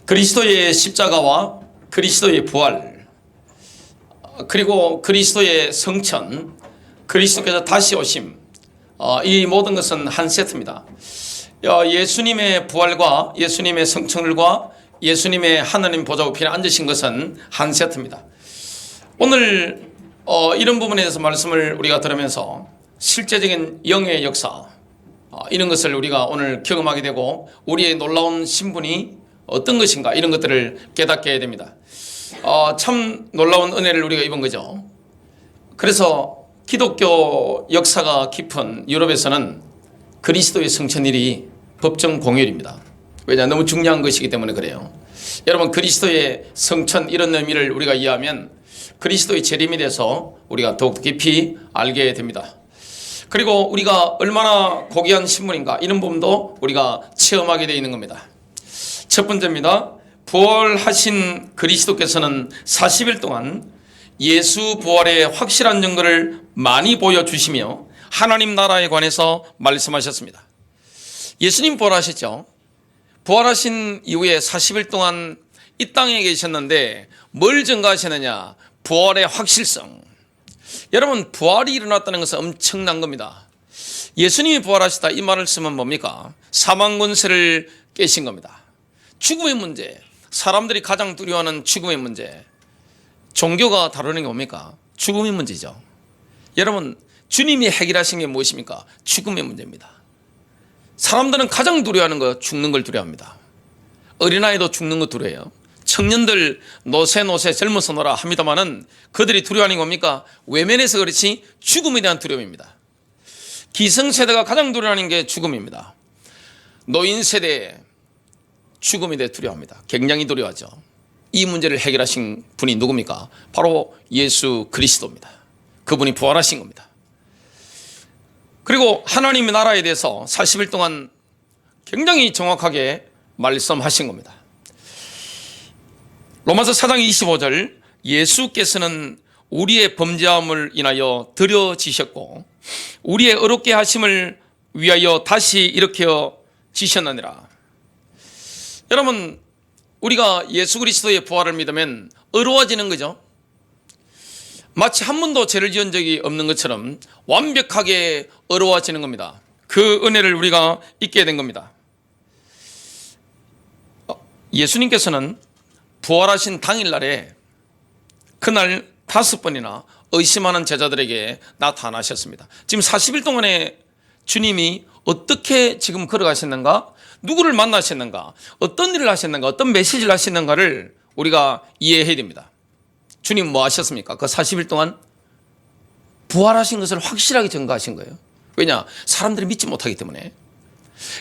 그리스도의 십자가와 그리스도의 부활, 그리고 그리스도의 성천, 그리스도께서 다시 오심, 이 모든 것은 한 세트입니다. 예수님의 부활과 예수님의 성천과 예수님의 하나님 보좌 우편에 앉으신 것은 한 세트입니다. 오늘 이런 부분에 대해서 말씀을 우리가 들으면서 실제적인 영의 역사, 이런 것을 우리가 오늘 경험하게 되고 우리의 놀라운 신분이 어떤 것인가, 이런 것들을 깨닫게 됩니다. 참 놀라운 은혜를 우리가 입은 거죠. 그래서 기독교 역사가 깊은 유럽에서는 그리스도의 성천일이 법정 공휴일입니다. 왜냐? 너무 중요한 것이기 때문에 그래요. 여러분, 그리스도의 성천, 이런 의미를 우리가 이해하면 그리스도의 재림에 대해서 우리가 더욱 깊이 알게 됩니다. 그리고 우리가 얼마나 고귀한 신분인가, 이런 부분도 우리가 체험하게 되어 있는 겁니다. 첫 번째입니다. 부활하신 그리스도께서는 40일 동안 예수 부활의 확실한 증거를 많이 보여주시며 하나님 나라에 관해서 말씀하셨습니다. 예수님 부활하셨죠. 부활하신 이후에 40일 동안 이 땅에 계셨는데 뭘 증거하셨느냐? 부활의 확실성. 여러분, 부활이 일어났다는 것은 엄청난 겁니다. 예수님이 부활하시다, 이 말을 쓰면 뭡니까? 사망 권세를 깨신 겁니다. 죽음의 문제, 사람들이 가장 두려워하는 죽음의 문제, 종교가 다루는 게 뭡니까? 죽음의 문제죠. 여러분, 주님이 해결하신 게 무엇입니까? 죽음의 문제입니다. 사람들은 가장 두려워하는 거, 죽는 걸 두려워합니다. 어린아이도 죽는 거 두려워해요. 청년들 노세 젊어서 놀아 합니다만은 그들이 두려워하는 게 뭡니까? 외면해서 그렇지 죽음에 대한 두려움입니다. 기성세대가 가장 두려워하는 게 죽음입니다. 노인세대 죽음에 대해 두려워합니다. 굉장히 두려워하죠. 이 문제를 해결하신 분이 누굽니까? 바로 예수 그리스도입니다. 그분이 부활하신 겁니다. 그리고 하나님의 나라에 대해서 40일 동안 굉장히 정확하게 말씀하신 겁니다. 로마서 4장 25절, 예수께서는 우리의 범죄함을 인하여 드려지셨고 우리의 어렵게 하심을 위하여 다시 일으켜 지셨느니라. 여러분, 우리가 예수 그리스도의 부활을 믿으면 어려워지는 거죠. 마치 한 번도 죄를 지은 적이 없는 것처럼 완벽하게 어려워지는 겁니다. 그 은혜를 우리가 잊게 된 겁니다. 예수님께서는 부활하신 당일날에 그날 5번이나 의심하는 제자들에게 나타나셨습니다. 지금 40일 동안에 주님이 어떻게 지금 걸어가셨는가, 누구를 만나셨는가, 어떤 일을 하셨는가, 어떤 메시지를 하셨는가를 우리가 이해해야 됩니다. 주님 뭐 하셨습니까? 그 40일 동안 부활하신 것을 확실하게 증거하신 거예요. 왜냐? 사람들이 믿지 못하기 때문에.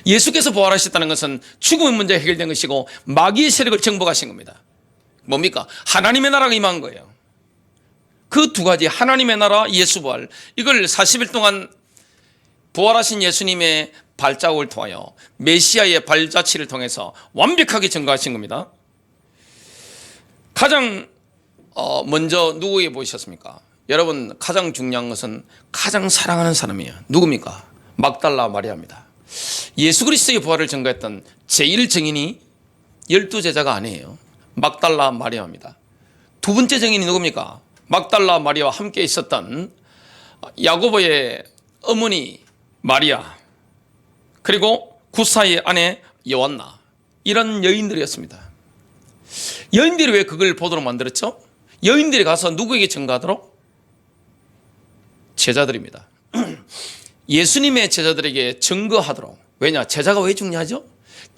예수께서 부활하셨다는 것은 죽음의 문제 해결된 것이고 마귀의 세력을 정복하신 겁니다. 뭡니까? 하나님의 나라가 임한 거예요. 그 두 가지, 하나님의 나라, 예수 부활, 이걸 40일 동안 부활하신 예수님의 발자국을 통하여 메시아의 발자취를 통해서 완벽하게 증거하신 겁니다. 가장 먼저 누구에게 보이셨습니까? 여러분, 가장 중요한 것은 가장 사랑하는 사람이에요. 누굽니까? 막달라 마리아입니다. 예수 그리스도의 부활을 증거했던 제1 증인이 12제자가 아니에요. 막달라 마리아입니다. 두 번째 증인이 누굽니까? 막달라 마리아와 함께 있었던 야고보의 어머니 마리아, 그리고 구사의 아내 요한나, 이런 여인들이었습니다. 여인들이 왜 그걸 보도록 만들었죠? 여인들이 가서 누구에게 증거하도록? 제자들입니다. 예수님의 제자들에게 증거하도록. 왜냐? 제자가 왜 중요하죠?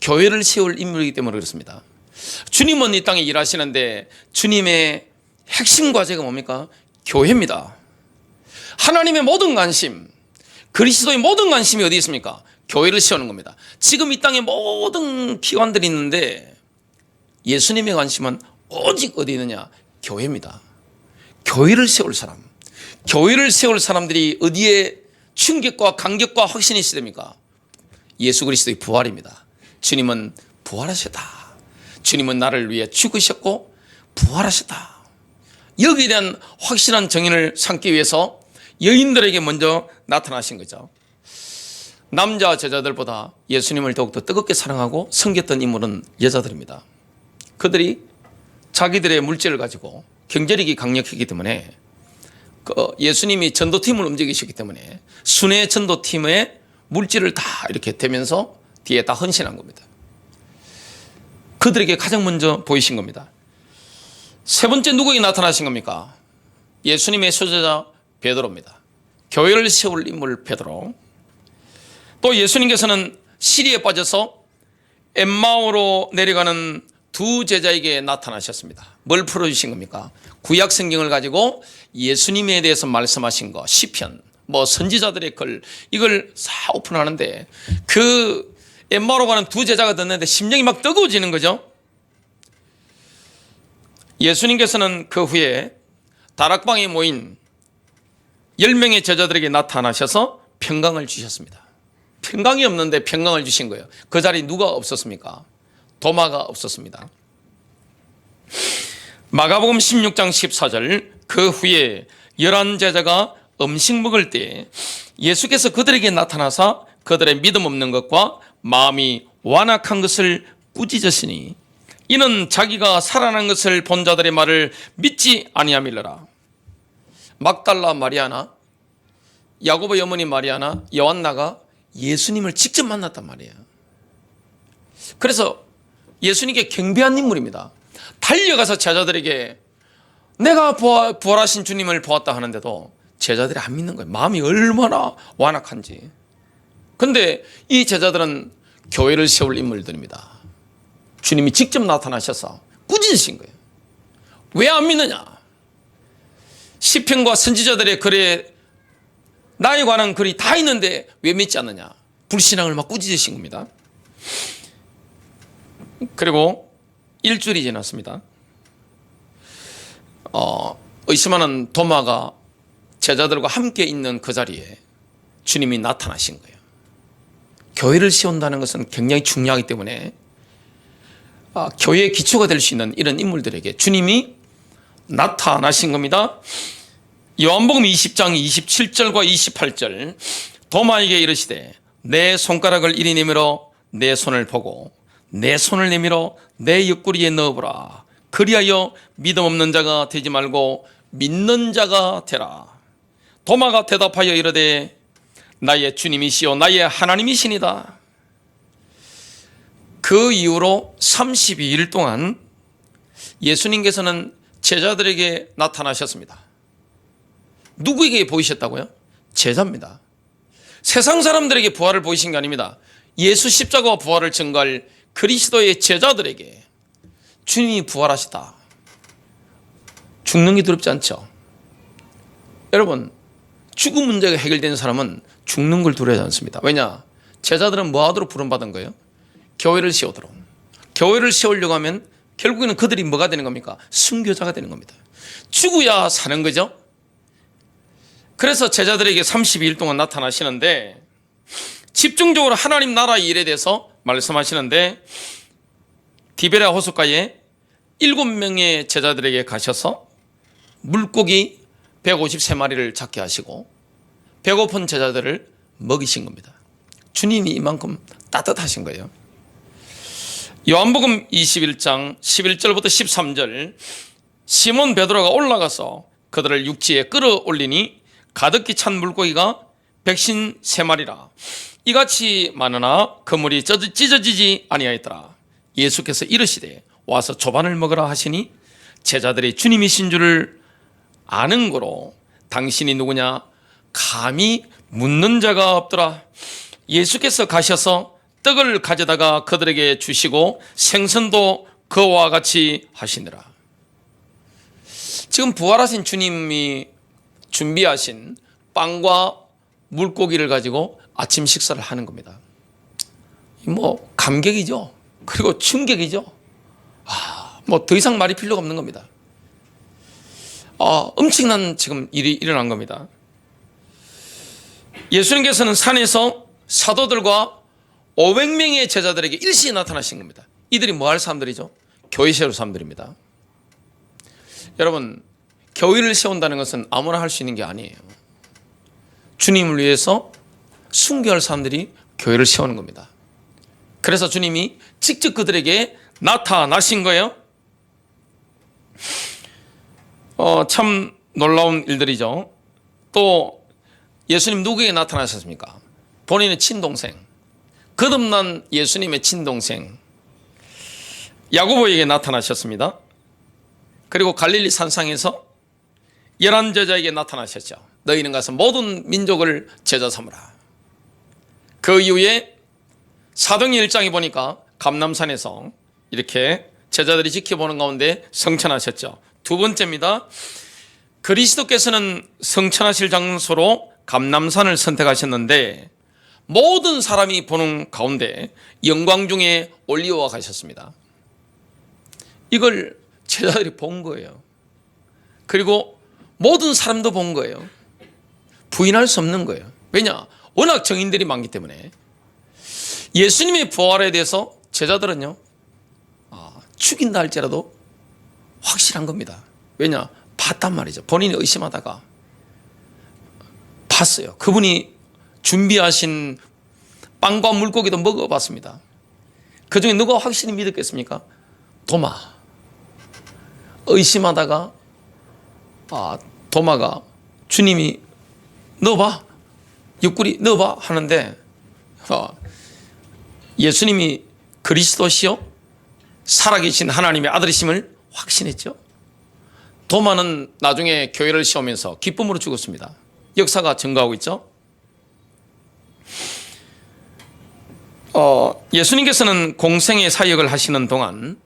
교회를 세울 인물이기 때문에 그렇습니다. 주님은 이 땅에 일하시는데 주님의 핵심 과제가 뭡니까? 교회입니다. 하나님의 모든 관심, 그리스도의 모든 관심이 어디 있습니까? 교회를 세우는 겁니다. 지금 이 땅에 모든 기관들이 있는데 예수님의 관심은 오직 어디 있느냐? 교회입니다. 교회를 세울 사람, 교회를 세울 사람들이 어디에 충격과 감격과 확신이 있어야 됩니까? 예수 그리스도의 부활입니다. 주님은 부활하셨다. 주님은 나를 위해 죽으셨고 부활하셨다. 여기에 대한 확실한 정의를 삼기 위해서 여인들에게 먼저 나타나신 거죠. 남자 제자들보다 예수님을 더욱더 뜨겁게 사랑하고 섬겼던 인물은 여자들입니다. 그들이 자기들의 물질을 가지고 경제력이 강력했기 때문에 예수님이 전도팀을 움직이셨기 때문에 순회 전도팀의 물질을 다 이렇게 대면서 뒤에 다 헌신한 겁니다. 그들에게 가장 먼저 보이신 겁니다. 세 번째 누구에게 나타나신 겁니까? 예수님의 수제자 베드로입니다. 교회를 세울 인물 베드로. 또 예수님께서는 시리에 빠져서 엠마오로 내려가는 두 제자에게 나타나셨습니다. 뭘 풀어주신 겁니까? 구약 성경을 가지고 예수님에 대해서 말씀하신 거, 시편, 선지자들의 글, 이걸 싹 오픈하는데 그 엠마오로 가는 두 제자가 듣는데 심령이 막 뜨거워지는 거죠. 예수님께서는 그 후에 다락방에 모인 10명의 제자들에게 나타나셔서 평강을 주셨습니다. 평강이 없는데 평강을 주신 거예요. 그 자리에 누가 없었습니까? 도마가 없었습니다. 마가복음 16장 14절, 그 후에 11제자가 음식 먹을 때 예수께서 그들에게 나타나사 그들의 믿음 없는 것과 마음이 완악한 것을 꾸짖으시니 이는 자기가 살아난 것을 본 자들의 말을 믿지 아니함이러라. 막달라 마리아나, 야고보의 어머니 마리아나, 요한나가 예수님을 직접 만났단 말이에요. 그래서 예수님께 경배한 인물입니다. 달려가서 제자들에게 내가 부활하신 주님을 보았다 하는데도 제자들이 안 믿는 거예요. 마음이 얼마나 완악한지. 그런데 이 제자들은 교회를 세울 인물들입니다. 주님이 직접 나타나셔서 꾸짖으신 거예요. 왜 안 믿느냐? 시편과 선지자들의 글에 나에 관한 글이 다 있는데 왜 믿지 않느냐? 불신앙을 막 꾸짖으신 겁니다. 그리고 일주일이 지났습니다. 의심하는 도마가 제자들과 함께 있는 그 자리에 주님이 나타나신 거예요. 교회를 세운다는 것은 굉장히 중요하기 때문에 교회의 기초가 될 수 있는 이런 인물들에게 주님이 나타나신 겁니다. 요한복음 20장 27절과 28절, 도마에게 이르시되 내 손가락을 이리 내밀어 내 손을 보고 내 손을 내밀어 내 옆구리에 넣어보라. 그리하여 믿음 없는 자가 되지 말고 믿는 자가 되라. 도마가 대답하여 이르되 나의 주님이시요 나의 하나님이시니다. 그 이후로 32일 동안 예수님께서는 제자들에게 나타나셨습니다. 누구에게 보이셨다고요? 제자입니다. 세상 사람들에게 부활을 보이신 게 아닙니다. 예수 십자가와 부활을 증거할 그리스도의 제자들에게 주님이 부활하시다. 죽는 게 두렵지 않죠? 여러분, 죽음 문제가 해결된 사람은 죽는 걸 두려워하지 않습니다. 왜냐? 제자들은 뭐 하도록 부름받은 거예요? 교회를 세우도록. 교회를 세우려고 하면 결국에는 그들이 뭐가 되는 겁니까? 순교자가 되는 겁니다. 죽어야 사는 거죠. 그래서 제자들에게 32일 동안 나타나시는데 집중적으로 하나님 나라의 일에 대해서 말씀하시는데 디베랴 호숫가에 7명의 제자들에게 가셔서 물고기 153마리를 잡게 하시고 배고픈 제자들을 먹이신 겁니다. 주님이 이만큼 따뜻하신 거예요. 요한복음 21장 11절부터 13절, 시몬 베드로가 올라가서 그들을 육지에 끌어올리니 가득히 찬 물고기가 153마리라. 이같이 많으나 그물이 찢어지지 아니하였더라. 예수께서 이르시되 와서 조반을 먹으라 하시니 제자들이 주님이신 줄을 아는 거로 당신이 누구냐 감히 묻는 자가 없더라. 예수께서 가셔서 떡을 가져다가 그들에게 주시고 생선도 그와 같이 하시니라. 지금 부활하신 주님이 준비하신 빵과 물고기를 가지고 아침 식사를 하는 겁니다. 감격이죠. 그리고 충격이죠. 더 이상 말이 필요가 없는 겁니다. 엄청난 지금 일이 일어난 겁니다. 예수님께서는 산에서 사도들과 500명의 제자들에게 일시에 나타나신 겁니다. 이들이 뭐 할 사람들이죠? 교회 세울 사람들입니다. 여러분, 교회를 세운다는 것은 아무나 할 수 있는 게 아니에요. 주님을 위해서 순교할 사람들이 교회를 세우는 겁니다. 그래서 주님이 직접 그들에게 나타나신 거예요. 참 놀라운 일들이죠. 또 예수님 누구에게 나타나셨습니까? 본인의 친동생, 거듭난 예수님의 친동생 야고보에게 나타나셨습니다. 그리고 갈릴리 산상에서 11 제자에게 나타나셨죠. 너희는 가서 모든 민족을 제자 삼으라. 그 이후에 사도행전 1장에 보니까 감람산에서 이렇게 제자들이 지켜보는 가운데 성천하셨죠. 두 번째입니다. 그리스도께서는 성천하실 장소로 감람산을 선택하셨는데 모든 사람이 보는 가운데 영광 중에 올리어와 가셨습니다. 이걸 제자들이 본 거예요. 그리고 모든 사람도 본 거예요. 부인할 수 없는 거예요. 왜냐? 워낙 증인들이 많기 때문에. 예수님의 부활에 대해서 제자들은요, 죽인다 할지라도 확실한 겁니다. 왜냐? 봤단 말이죠. 본인이 의심하다가 봤어요. 그분이 준비하신 빵과 물고기도 먹어봤습니다. 그 중에 누가 확실히 믿었겠습니까? 도마. 의심하다가 도마가 주님이 넣어봐, 옆구리 넣어봐 하는데 예수님이 그리스도시요 살아계신 하나님의 아들이심을 확신했죠. 도마는 나중에 교회를 세우면서 기쁨으로 죽었습니다. 역사가 증거하고 있죠. 예수님께서는 공생의 사역을 하시는 동안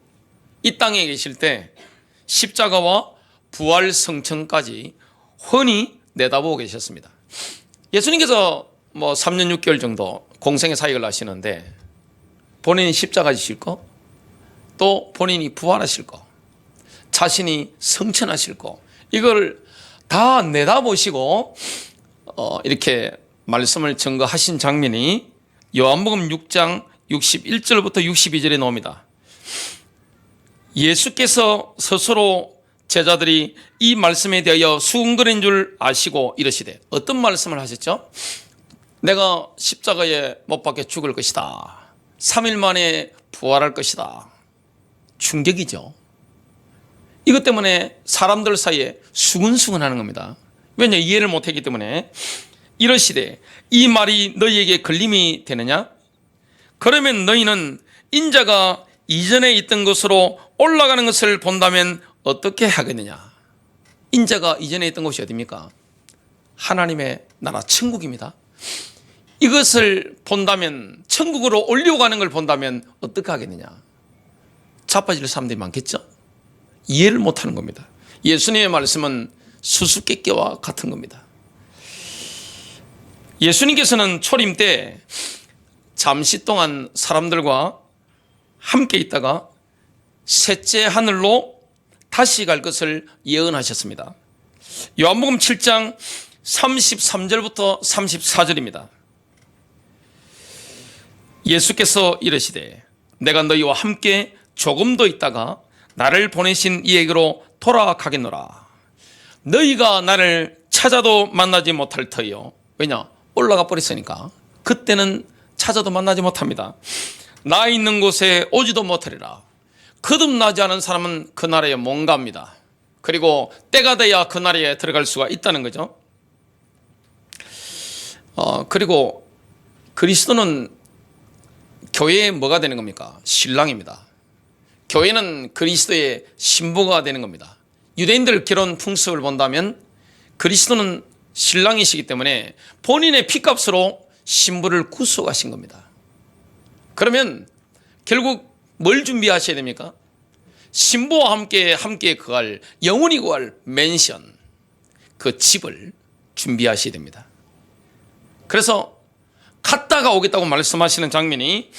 이 땅에 계실 때 십자가와 부활 성천까지 훤히 내다보고 계셨습니다. 예수님께서 3년 6개월 정도 공생의 사역을 하시는데 본인이 십자가 지실 거, 또 본인이 부활하실 거, 자신이 성천하실 거, 이걸 다 내다보시고 이렇게 말씀을 증거하신 장면이 요한복음 6장 61절부터 62절에 나옵니다. 예수께서 스스로 제자들이 이 말씀에 대하여 수군거린 줄 아시고 이러시되, 어떤 말씀을 하셨죠? 내가 십자가에 못 박혀 죽을 것이다. 3일 만에 부활할 것이다. 충격이죠. 이것 때문에 사람들 사이에 수근수근하는 겁니다. 왜냐? 이해를 못했기 때문에. 이러시되 이 말이 너희에게 걸림이 되느냐? 그러면 너희는 인자가 이전에 있던 것으로 올라가는 것을 본다면 어떻게 하겠느냐? 인자가 이전에 있던 곳이 어디입니까? 하나님의 나라 천국입니다. 이것을 본다면, 천국으로 올려가는 걸 본다면 어떻게 하겠느냐? 자빠질 사람들이 많겠죠? 이해를 못하는 겁니다. 예수님의 말씀은 수수께끼와 같은 겁니다. 예수님께서는 초림 때 잠시 동안 사람들과 함께 있다가 셋째 하늘로 다시 갈 것을 예언하셨습니다. 요한복음 7장 33절부터 34절입니다. 예수께서 이르시되 내가 너희와 함께 조금 더 있다가 나를 보내신 이에게로 돌아가겠노라. 너희가 나를 찾아도 만나지 못할 터이요. 왜냐? 올라가 버렸으니까 그때는 찾아도 만나지 못합니다. 나 있는 곳에 오지도 못하리라. 거듭나지 않은 사람은 그 나라에 못 갑니다. 그리고 때가 돼야 그 나라에 들어갈 수가 있다는 거죠. 그리고 그리스도는 교회의 뭐가 되는 겁니까? 신랑입니다. 교회는 그리스도의 신부가 되는 겁니다. 유대인들 결혼 풍습을 본다면 그리스도는 신랑이시기 때문에 본인의 피값으로 신부를 구속하신 겁니다. 그러면 결국 뭘 준비하셔야 됩니까? 신부와 함께 거할, 영원히 거할 맨션, 그 집을 준비하셔야 됩니다. 그래서 갔다가 오겠다고 말씀하시는 장면이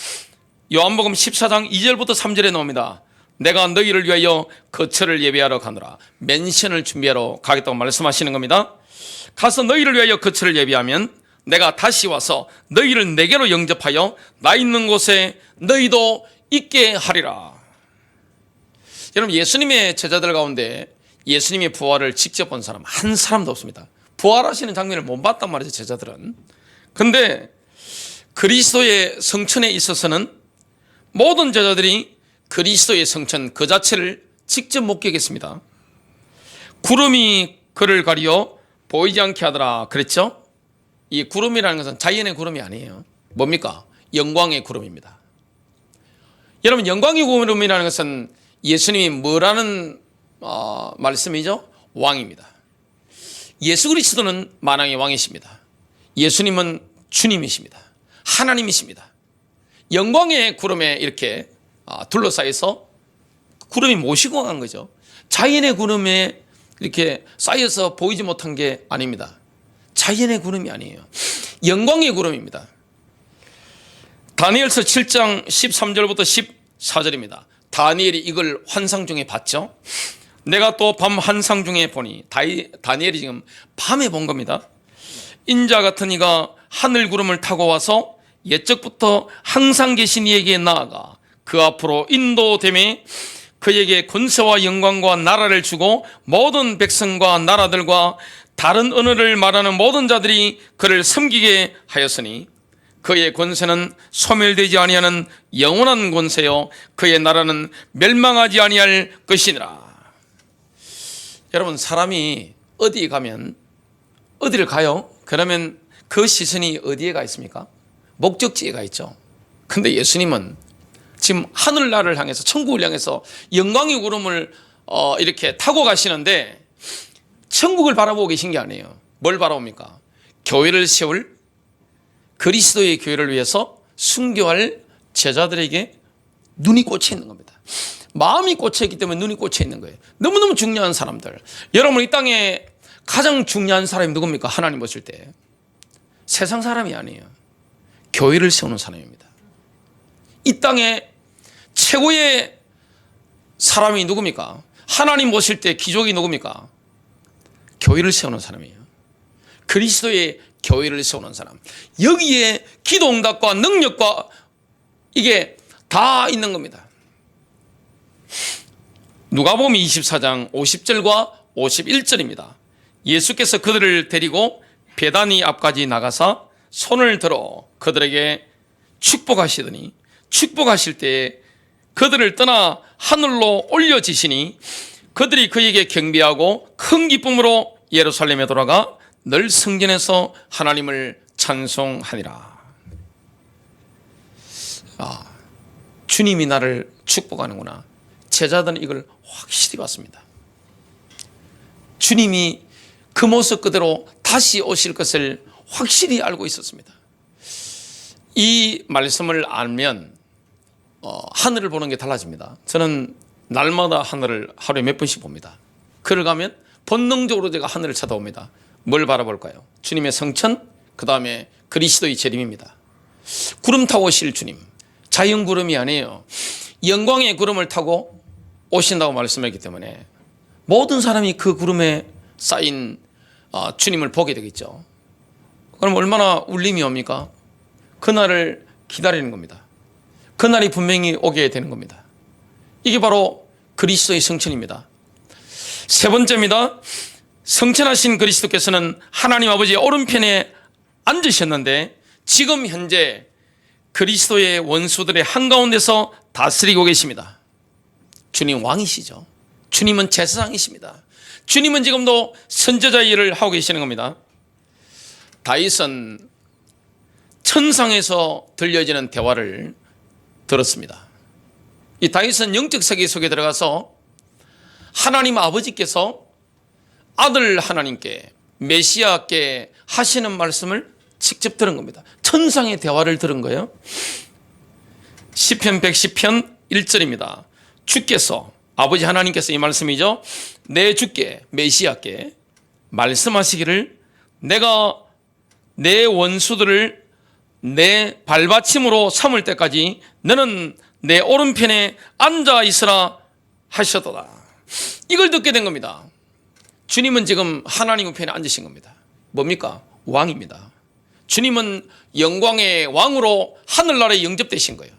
요한복음 14장 2절부터 3절에 나옵니다. 내가 너희를 위하여 거처를 예비하러 가노라. 맨션을 준비하러 가겠다고 말씀하시는 겁니다. 가서 너희를 위하여 거처를 예비하면 내가 다시 와서 너희를 내게로 영접하여 나 있는 곳에 너희도 있게 하리라. 여러분, 예수님의 제자들 가운데 예수님의 부활을 직접 본 사람 한 사람도 없습니다. 부활하시는 장면을 못 봤단 말이죠, 제자들은. 근데 그리스도의 성천에 있어서는 모든 제자들이 그리스도의 성천 그 자체를 직접 목격했습니다. 구름이 그를 가리어 보이지 않게 하더라 그랬죠? 이 구름이라는 것은 자연의 구름이 아니에요. 뭡니까? 영광의 구름입니다. 여러분, 영광의 구름이라는 것은 예수님이 뭐라는 말씀이죠? 왕입니다. 예수 그리스도는 만왕의 왕이십니다. 예수님은 주님이십니다. 하나님이십니다. 영광의 구름에 이렇게 둘러싸여서 구름이 모시고 간 거죠. 자연의 구름에 이렇게 쌓여서 보이지 못한 게 아닙니다. 자연의 구름이 아니에요. 영광의 구름입니다. 다니엘서 7장 13절부터 14절입니다. 다니엘이 이걸 환상 중에 봤죠. 내가 또 밤 환상 중에 보니, 다니엘이 지금 밤에 본 겁니다. 인자 같은 이가 하늘 구름을 타고 와서 옛적부터 항상 계신 이에게 나아가 그 앞으로 인도됨에 그에게 권세와 영광과 나라를 주고 모든 백성과 나라들과 다른 언어를 말하는 모든 자들이 그를 섬기게 하였으니 그의 권세는 소멸되지 아니하는 영원한 권세요 그의 나라는 멸망하지 아니할 것이니라. 여러분, 사람이 어디에 가면 어디를 가요? 그러면 그 시선이 어디에 가 있습니까? 목적지에 가 있죠. 근데 예수님은 지금 하늘나라를 향해서, 천국을 향해서 영광의 구름을 이렇게 타고 가시는데 천국을 바라보고 계신 게 아니에요. 뭘 바라봅니까? 교회를 세울, 그리스도의 교회를 위해서 순교할 제자들에게 눈이 꽂혀 있는 겁니다. 마음이 꽂혀 있기 때문에 눈이 꽂혀 있는 거예요. 너무너무 중요한 사람들. 여러분, 이 땅에 가장 중요한 사람이 누굽니까? 하나님 보실 때 세상 사람이 아니에요. 교회를 세우는 사람입니다. 이 땅에 최고의 사람이 누굽니까? 하나님 보실 때 기족이 누굽니까? 교회를 세우는 사람이에요. 그리스도의 교회를 세우는 사람. 여기에 기도 응답과 능력과 이게 다 있는 겁니다. 누가복음 24장 50절과 51절입니다. 예수께서 그들을 데리고 베다니 앞까지 나가서 손을 들어 그들에게 축복하시더니 축복하실 때에 그들을 떠나 하늘로 올려지시니 그들이 그에게 경배하고 큰 기쁨으로 예루살렘에 돌아가 늘 성전에서 하나님을 찬송하니라. 주님이 나를 축복하는구나. 제자들은 이걸 확실히 봤습니다. 주님이 그 모습 그대로 다시 오실 것을 확실히 알고 있었습니다. 이 말씀을 알면 하늘을 보는 게 달라집니다. 저는 날마다 하늘을 하루에 몇 번씩 봅니다. 그를 가면 본능적으로 제가 하늘을 쳐다봅니다. 뭘 바라볼까요? 주님의 성천, 그 다음에 그리스도의 재림입니다. 구름 타고 오실 주님, 자연 구름이 아니에요. 영광의 구름을 타고 오신다고 말씀했기 때문에 모든 사람이 그 구름에 쌓인 주님을 보게 되겠죠. 그럼 얼마나 울림이 옵니까? 그날을 기다리는 겁니다. 그날이 분명히 오게 되는 겁니다. 이게 바로 그리스도의 성천입니다. 세 번째입니다. 성천하신 그리스도께서는 하나님 아버지의 오른편에 앉으셨는데 지금 현재 그리스도의 원수들의 한가운데서 다스리고 계십니다. 주님 왕이시죠. 주님은 제사장이십니다. 주님은 지금도 선제자의 일을 하고 계시는 겁니다. 다윗은 천상에서 들려지는 대화를 들었습니다. 이 다윗은 영적 세계 속에 들어가서 하나님 아버지께서 아들 하나님께 메시아께 하시는 말씀을 직접 들은 겁니다. 천상의 대화를 들은 거예요. 시편 110편 1절입니다. 주께서, 아버지 하나님께서 이 말씀이죠. 내 주께, 메시아께 말씀하시기를 내가 내 원수들을 내 발받침으로 삼을 때까지 너는 내 오른편에 앉아 있으라 하셨도다. 이걸 듣게 된 겁니다. 주님은 지금 하나님 우편에 앉으신 겁니다. 뭡니까? 왕입니다. 주님은 영광의 왕으로 하늘나라에 영접되신 거예요.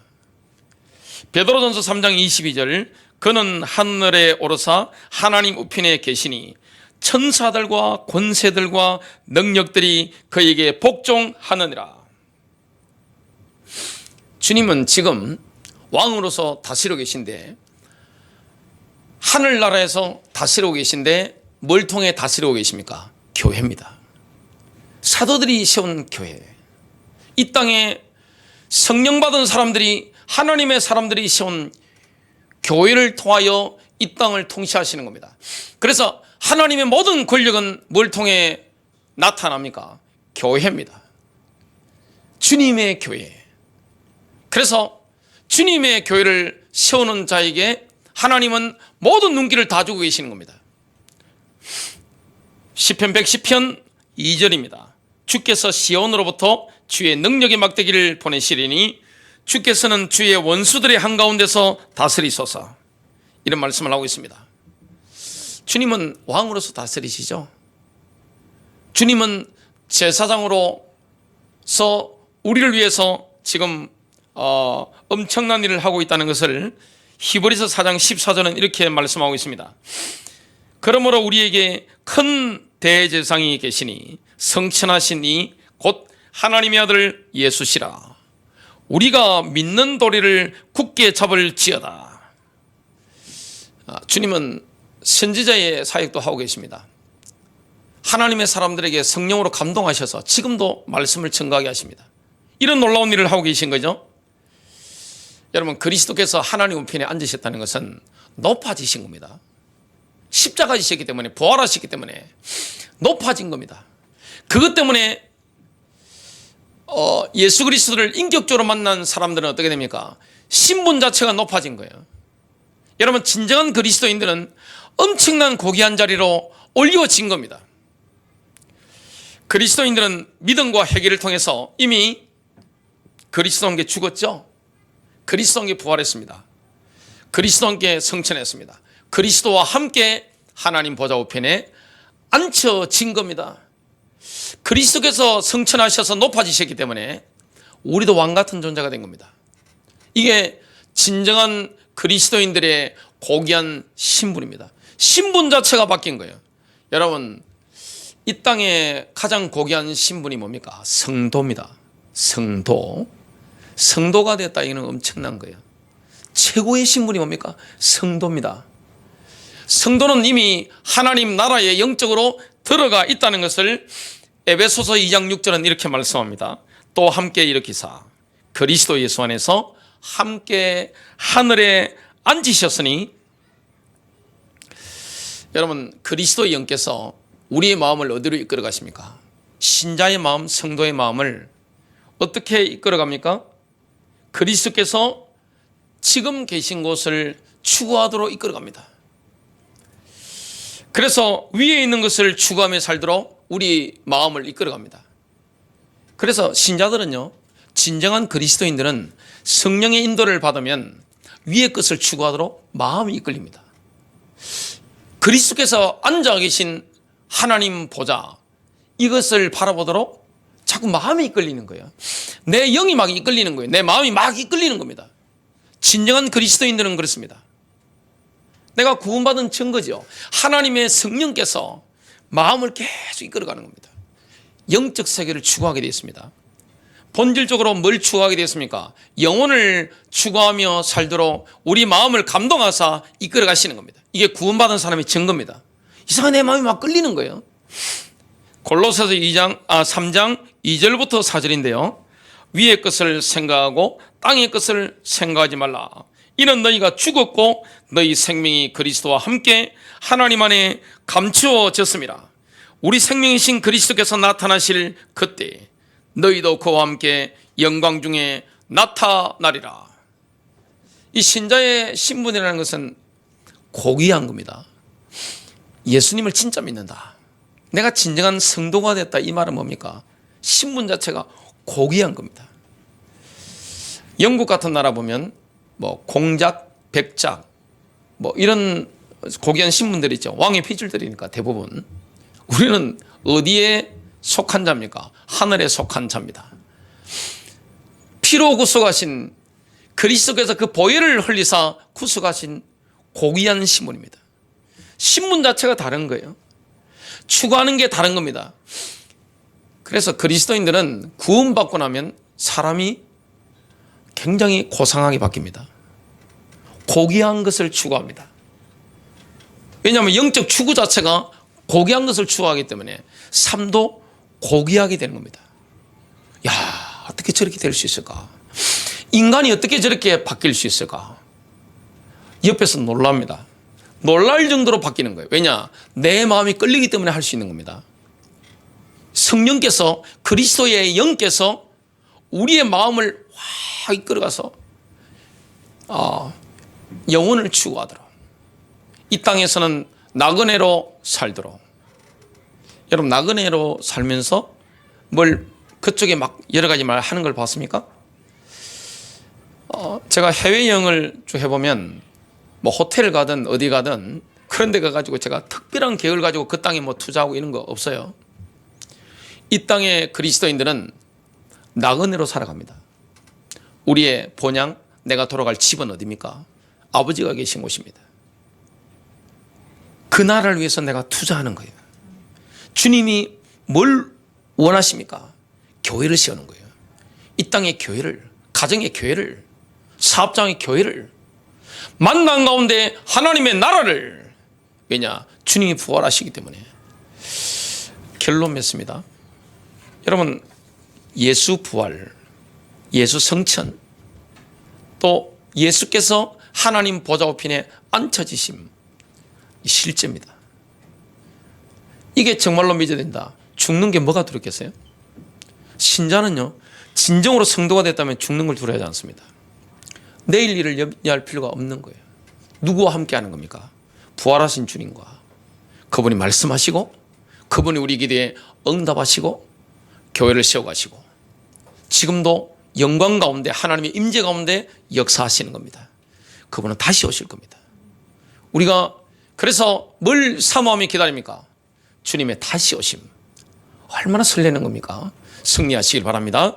베드로전서 3장 22절 그는 하늘에 오르사 하나님 우편에 계시니 천사들과 권세들과 능력들이 그에게 복종하느니라. 주님은 지금 왕으로서 다스리고 계신데 하늘나라에서 다스리고 계신데 뭘 통해 다스리고 계십니까? 교회입니다. 사도들이 세운 교회. 이 땅에 성령 받은 사람들이, 하나님의 사람들이 세운 교회를 통하여 이 땅을 통치하시는 겁니다. 그래서 하나님의 모든 권력은 뭘 통해 나타납니까? 교회입니다. 주님의 교회. 그래서 주님의 교회를 세우는 자에게 하나님은 모든 눈길을 다 주고 계시는 겁니다. 시편 110편 2절입니다. 주께서 시온으로부터 주의 능력의 막대기를 보내시리니 주께서는 주의 원수들의 한가운데서 다스리소서. 이런 말씀을 하고 있습니다. 주님은 왕으로서 다스리시죠. 주님은 제사장으로서 우리를 위해서 지금 엄청난 일을 하고 있다는 것을 히브리서 4장 14절은 이렇게 말씀하고 있습니다. 그러므로 우리에게 큰 대제사장이 계시니 성천하신 이 곧 하나님의 아들 예수시라. 우리가 믿는 도리를 굳게 잡을지어다. 주님은 선지자의 사역도 하고 계십니다. 하나님의 사람들에게 성령으로 감동하셔서 지금도 말씀을 증거하게 하십니다. 이런 놀라운 일을 하고 계신 거죠. 여러분, 그리스도께서 하나님 우편에 앉으셨다는 것은 높아지신 겁니다. 십자가 지셨기 때문에, 부활하셨기 때문에 높아진 겁니다. 그것 때문에 예수 그리스도를 인격적으로 만난 사람들은 어떻게 됩니까? 신분 자체가 높아진 거예요. 여러분, 진정한 그리스도인들은 엄청난 고귀한 자리로 올려진 겁니다. 그리스도인들은 믿음과 회개를 통해서 이미 그리스도와 함께 죽었죠. 그리스도와 함께 부활했습니다. 그리스도와 함께 성천했습니다. 그리스도와 함께 하나님 보좌 우편에 앉혀진 겁니다. 그리스도께서 성천하셔서 높아지셨기 때문에 우리도 왕같은 존재가 된 겁니다. 이게 진정한 그리스도인들의 고귀한 신분입니다. 신분 자체가 바뀐 거예요. 여러분, 이 땅에 가장 고귀한 신분이 뭡니까? 성도입니다. 성도. 성도가 됐다, 이거는 엄청난 거예요. 최고의 신분이 뭡니까? 성도입니다. 성도는 이미 하나님 나라에 영적으로 들어가 있다는 것을 에베소서 2장 6절은 이렇게 말씀합니다. 또 함께 일으키사 그리스도 예수 안에서 함께 하늘에 앉으셨으니. 여러분, 그리스도의 영께서 우리의 마음을 어디로 이끌어 가십니까? 신자의 마음, 성도의 마음을 어떻게 이끌어 갑니까? 그리스도께서 지금 계신 곳을 추구하도록 이끌어 갑니다. 그래서 위에 있는 것을 추구하며 살도록 우리 마음을 이끌어 갑니다. 그래서 신자들은요, 진정한 그리스도인들은 성령의 인도를 받으면 위의 것을 추구하도록 마음이 이끌립니다. 그리스도께서 앉아 계신 하나님 보좌, 이것을 바라보도록 자꾸 마음이 이끌리는 거예요. 내 영이 막 이끌리는 거예요. 내 마음이 막 이끌리는 겁니다. 진정한 그리스도인들은 그렇습니다. 내가 구원받은 증거죠. 하나님의 성령께서 마음을 계속 이끌어가는 겁니다. 영적 세계를 추구하게 되어 있습니다. 본질적으로 뭘 추구하게 되었습니까? 영혼을 추구하며 살도록 우리 마음을 감동하사 이끌어 가시는 겁니다. 이게 구원받은 사람의 증거입니다. 이상하게 내 마음이 막 끌리는 거예요. 골로새서 3장 2절부터 4절인데요. 위의 것을 생각하고 땅의 것을 생각하지 말라. 이는 너희가 죽었고 너희 생명이 그리스도와 함께 하나님 안에 감추어졌습니다. 우리 생명이신 그리스도께서 나타나실 그때 너희도 그와 함께 영광 중에 나타나리라. 이 신자의 신분이라는 것은 고귀한 겁니다. 예수님을 진짜 믿는다, 내가 진정한 성도가 됐다, 이 말은 뭡니까? 신분 자체가 고귀한 겁니다. 영국 같은 나라 보면 공작, 백작 이런 고귀한 신분들이 있죠. 왕의 피줄들이니까 대부분. 우리는 어디에 속한 자입니까? 하늘에 속한 자입니다. 피로 구속하신 그리스도께서 그 보혈을 흘리사 구속하신 고귀한 신분입니다. 신분 자체가 다른 거예요. 추구하는 게 다른 겁니다. 그래서 그리스도인들은 구원받고 나면 사람이 굉장히 고상하게 바뀝니다. 고귀한 것을 추구합니다. 왜냐하면 영적 추구 자체가 고귀한 것을 추구하기 때문에 삶도 고귀하게 되는 겁니다. 야, 어떻게 저렇게 될 수 있을까? 인간이 어떻게 저렇게 바뀔 수 있을까? 옆에서 놀랍니다. 놀랄 정도로 바뀌는 거예요. 왜냐? 내 마음이 끌리기 때문에 할 수 있는 겁니다. 성령께서, 그리스도의 영께서 우리의 마음을 확 이끌어가서 영혼을 추구하도록, 이 땅에서는 나그네로 살도록. 여러분, 나그네로 살면서 뭘 그쪽에 막 여러 가지 말 하는 걸 봤습니까? 제가 해외여행을 쭉 해보면 뭐 호텔 가든 어디 가든 그런 데 가가지고 제가 특별한 계획을 가지고 그 땅에 뭐 투자하고 이런 거 없어요. 이 땅의 그리스도인들은 나그네로 살아갑니다. 우리의 본향, 내가 돌아갈 집은 어디입니까? 아버지가 계신 곳입니다. 그 나라를 위해서 내가 투자하는 거예요. 주님이 뭘 원하십니까? 교회를 세우는 거예요. 이 땅의 교회를, 가정의 교회를, 사업장의 교회를, 만난 가운데 하나님의 나라를. 왜냐? 주님이 부활하시기 때문에. 결론 맺습니다. 여러분, 예수 부활, 예수 성천, 또 예수께서 하나님 보좌 우편에 앉혀지심, 실제입니다. 이게 정말로 믿어야 된다. 죽는 게 뭐가 두렵겠어요? 신자는요, 진정으로 성도가 됐다면 죽는 걸 두려워하지 않습니다. 내일 일을 염려할 필요가 없는 거예요. 누구와 함께 하는 겁니까? 부활하신 주님과. 그분이 말씀하시고, 그분이 우리 기도에 응답하시고, 교회를 세워가시고, 지금도 영광 가운데, 하나님의 임재 가운데 역사하시는 겁니다. 그분은 다시 오실 겁니다. 우리가 그래서 뭘 사모하며 기다립니까? 주님의 다시 오심. 얼마나 설레는 겁니까? 승리하시길 바랍니다.